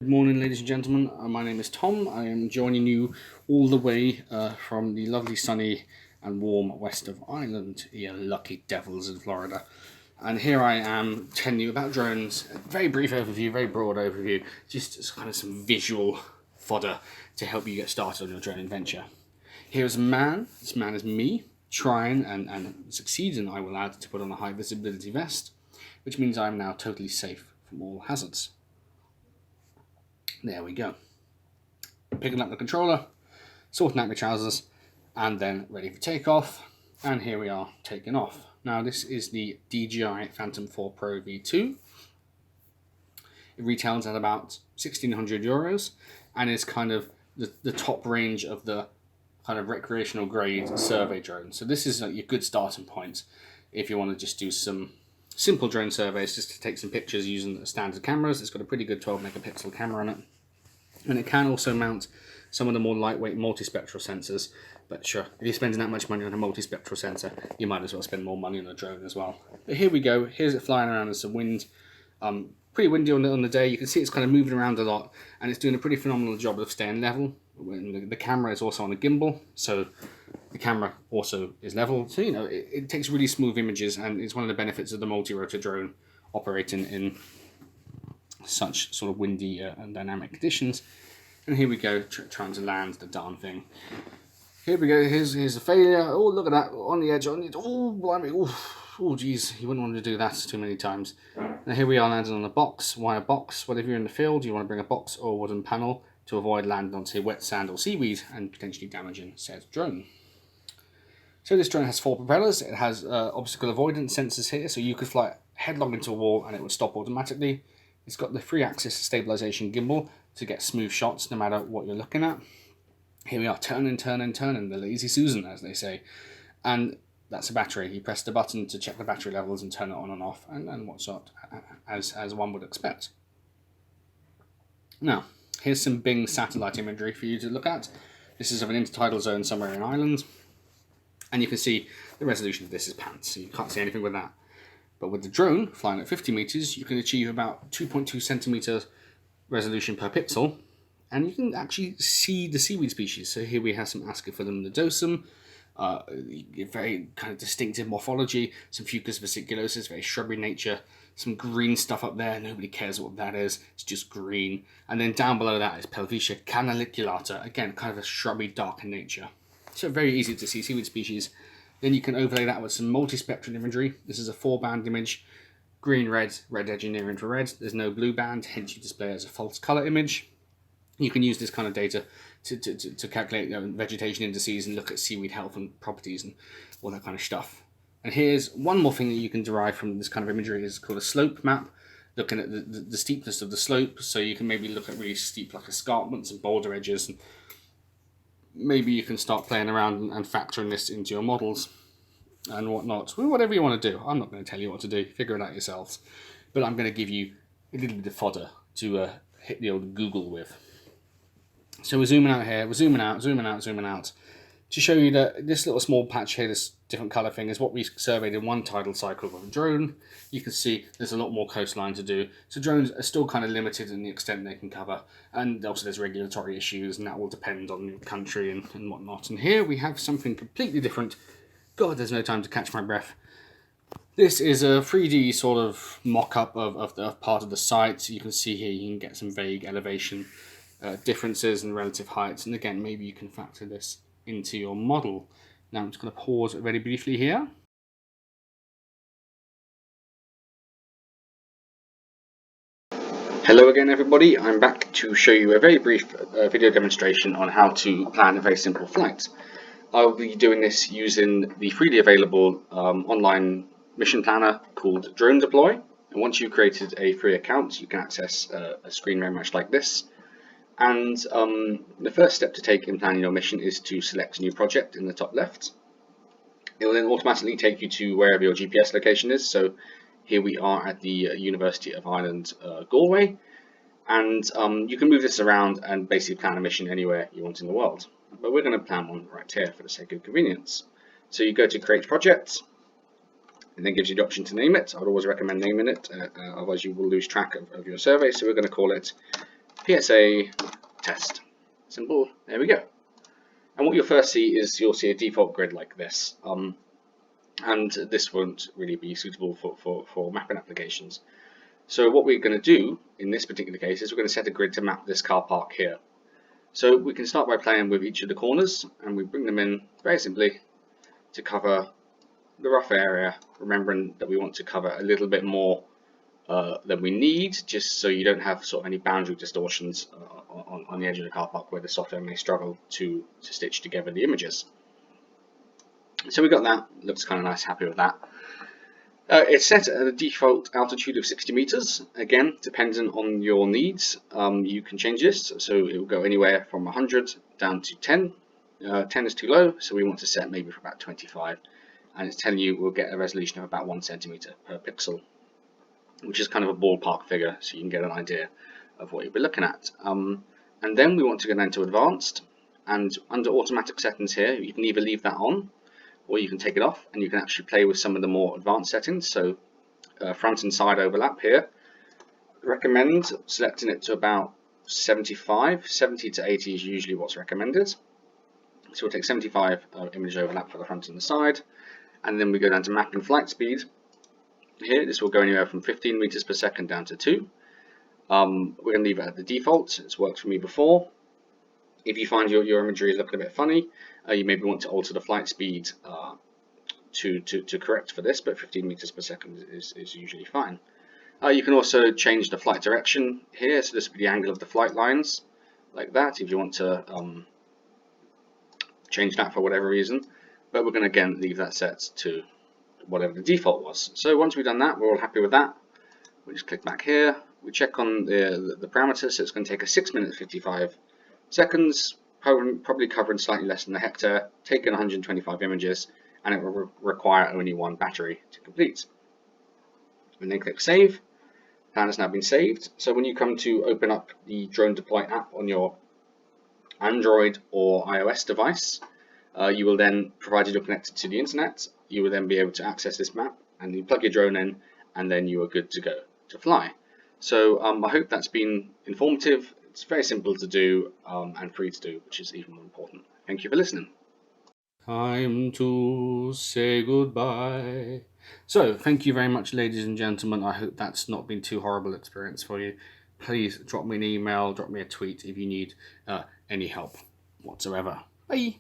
Good morning, ladies and gentlemen. My name is Tom. I am joining you all the way from the lovely, sunny, and warm west of Ireland, you lucky devils in Florida. And here I am telling you about drones. A very brief overview, very broad overview, just kind of some visual fodder to help you get started on your drone adventure. Here's a man. This man is me, trying and succeeding, I will add, to put on a high visibility vest, which means I'm now totally safe from all hazards. There we go. Picking up the controller, sorting out my trousers, and then ready for takeoff. And here we are taking off. Now this is the DJI Phantom 4 Pro V2. It retails at about €1,600 and is kind of the top range of the kind of recreational grade survey drone. So this is like your good starting point if you want to just do some simple drone surveys, just to take some pictures using standard cameras. It's got a pretty good 12 megapixel camera on it. And it can also mount some of the more lightweight multispectral sensors. But sure, if you're spending that much money on a multispectral sensor, you might as well spend more money on a drone as well. But here we go. Here's it flying around in some wind. Pretty windy on the day. You can see it's kind of moving around a lot, and it's doing a pretty phenomenal job of staying level. The camera is also on a gimbal, so the camera also is level. So, it takes really smooth images, and it's one of the benefits of the multi-rotor drone operating in such sort of windy and dynamic conditions. And here we go, trying to land the darn thing. Here we go, here's a failure. Oh, look at that, on the edge, oh, blimey, oh, geez, you wouldn't want to do that too many times. Now here we are landing on a box. Why a box? Well, if you're in the field, you want to bring a box or a wooden panel to avoid landing onto wet sand or seaweed and potentially damaging said drone. So this drone has 4 propellers. It has obstacle avoidance sensors here, so you could fly headlong into a wall and it would stop automatically. It's got the 3-axis stabilization gimbal to get smooth shots no matter what you're looking at. Here we are, turning, the lazy Susan, as they say. And that's a battery. You press the button to check the battery levels and turn it on and off, and whatnot, as one would expect. Now, here's some Bing satellite imagery for you to look at. This is of an intertidal zone somewhere in Ireland. And you can see the resolution of this is pants, so you can't see anything with that. But with the drone flying at 50 meters, you can achieve about 2.2 centimeters resolution per pixel, and you can actually see the seaweed species. So here we have some Ascophyllum nodosum, very kind of distinctive morphology, some Fucus vesiculosus, very shrubby nature, some green stuff up there, nobody cares what that is, it's just green. And then down below that is Pelvicia canaliculata, again, kind of a shrubby, darker nature. So very easy to see seaweed species. Then you can overlay that with some multispectral imagery. This is a 4-band image, green, red edging near infrared. There's no blue band, hence you display it as a false color image. You can use this kind of data to calculate vegetation indices and look at seaweed health and properties and all that kind of stuff. And here's one more thing that you can derive from this kind of imagery, is called a slope map, looking at the steepness of the slope. So you can maybe look at really steep like escarpments and boulder edges, and maybe you can start playing around and factoring this into your models and whatnot. Whatever you want to do. I'm not going to tell you what to do. Figure it out yourselves. But I'm going to give you a little bit of fodder to hit the old Google with. So we're zooming out here. We're zooming out to show you that this little small patch here, this different colour thing, is what we surveyed in one tidal cycle with a drone. You can see there's a lot more coastline to do. So drones are still kind of limited in the extent they can cover. And also there's regulatory issues, and that will depend on your country and whatnot. And here we have something completely different. God, there's no time to catch my breath. This is a 3D sort of mock-up of part of the site. So you can see here, you can get some vague elevation differences and relative heights. And again, maybe you can factor this into your model. Now I'm just going to pause very briefly here. Hello again everybody, I'm back to show you a very brief video demonstration on how to plan a very simple flight. I'll be doing this using the freely available online mission planner called Drone Deploy. And once you've created a free account, you can access a screen very much like this. And the first step to take in planning your mission is to select New Project in the top left. It will then automatically take you to wherever your GPS location is. So here we are at the University of Ireland, Galway. And you can move this around and basically plan a mission anywhere you want in the world. But we're going to plan one right here for the sake of convenience. So you go to Create Project, and then gives you the option to name it. I would always recommend naming it, otherwise you will lose track of your survey. So we're going to call it PSA test. Simple. There we go. And what you'll first see is you'll see a default grid like this. And this won't really be suitable for mapping applications. So what we're going to do in this particular case is we're going to set a grid to map this car park here. So we can start by playing with each of the corners, and we bring them in very simply to cover the rough area, remembering that we want to cover a little bit more than we need, just so you don't have sort of any boundary distortions on the edge of the car park where the software may struggle to stitch together the images. So we got that, looks kind of nice, happy with that. It's set at a default altitude of 60 meters. Again, dependent on your needs, you can change this, so it will go anywhere from 100 down to 10. 10 is too low, so we want to set maybe for about 25, and it's telling you we'll get a resolution of about 1 centimeter per pixel, which is kind of a ballpark figure, so you can get an idea of what you'll be looking at. And then we want to go down to advanced, and under automatic settings here, you can either leave that on, or you can take it off, and you can actually play with some of the more advanced settings. So front and side overlap here, recommend selecting it to about 75. 70 to 80 is usually what's recommended. So we'll take 75 image overlap for the front and the side, and then we go down to mapping flight speed. Here, this will go anywhere from 15 meters per second down to 2. We're going to leave it at the default. It's worked for me before. If you find your imagery is looking a bit funny, you maybe want to alter the flight speed to correct for this, but 15 meters per second is usually fine. You can also change the flight direction here, so this will be the angle of the flight lines, like that, if you want to change that for whatever reason. But we're going to again leave that set to whatever the default was. So once we've done that, we're all happy with that. We just click back here, we check on the parameters, so it's going to take us 6 minutes 55 seconds, probably covering slightly less than a hectare, taking 125 images, and it will require only 1 battery to complete. And then click save. Plan has now been saved. So when you come to open up the Drone Deploy app on your Android or iOS device, you will then, provided you're connected to the internet, you will then be able to access this map, and you plug your drone in, and then you are good to go to fly. So I hope that's been informative. It's very simple to do and free to do, which is even more important. Thank you for listening. Time to say goodbye. So, thank you very much, ladies and gentlemen. I hope that's not been too horrible experience for you. Please drop me an email, drop me a tweet if you need any help whatsoever. Bye.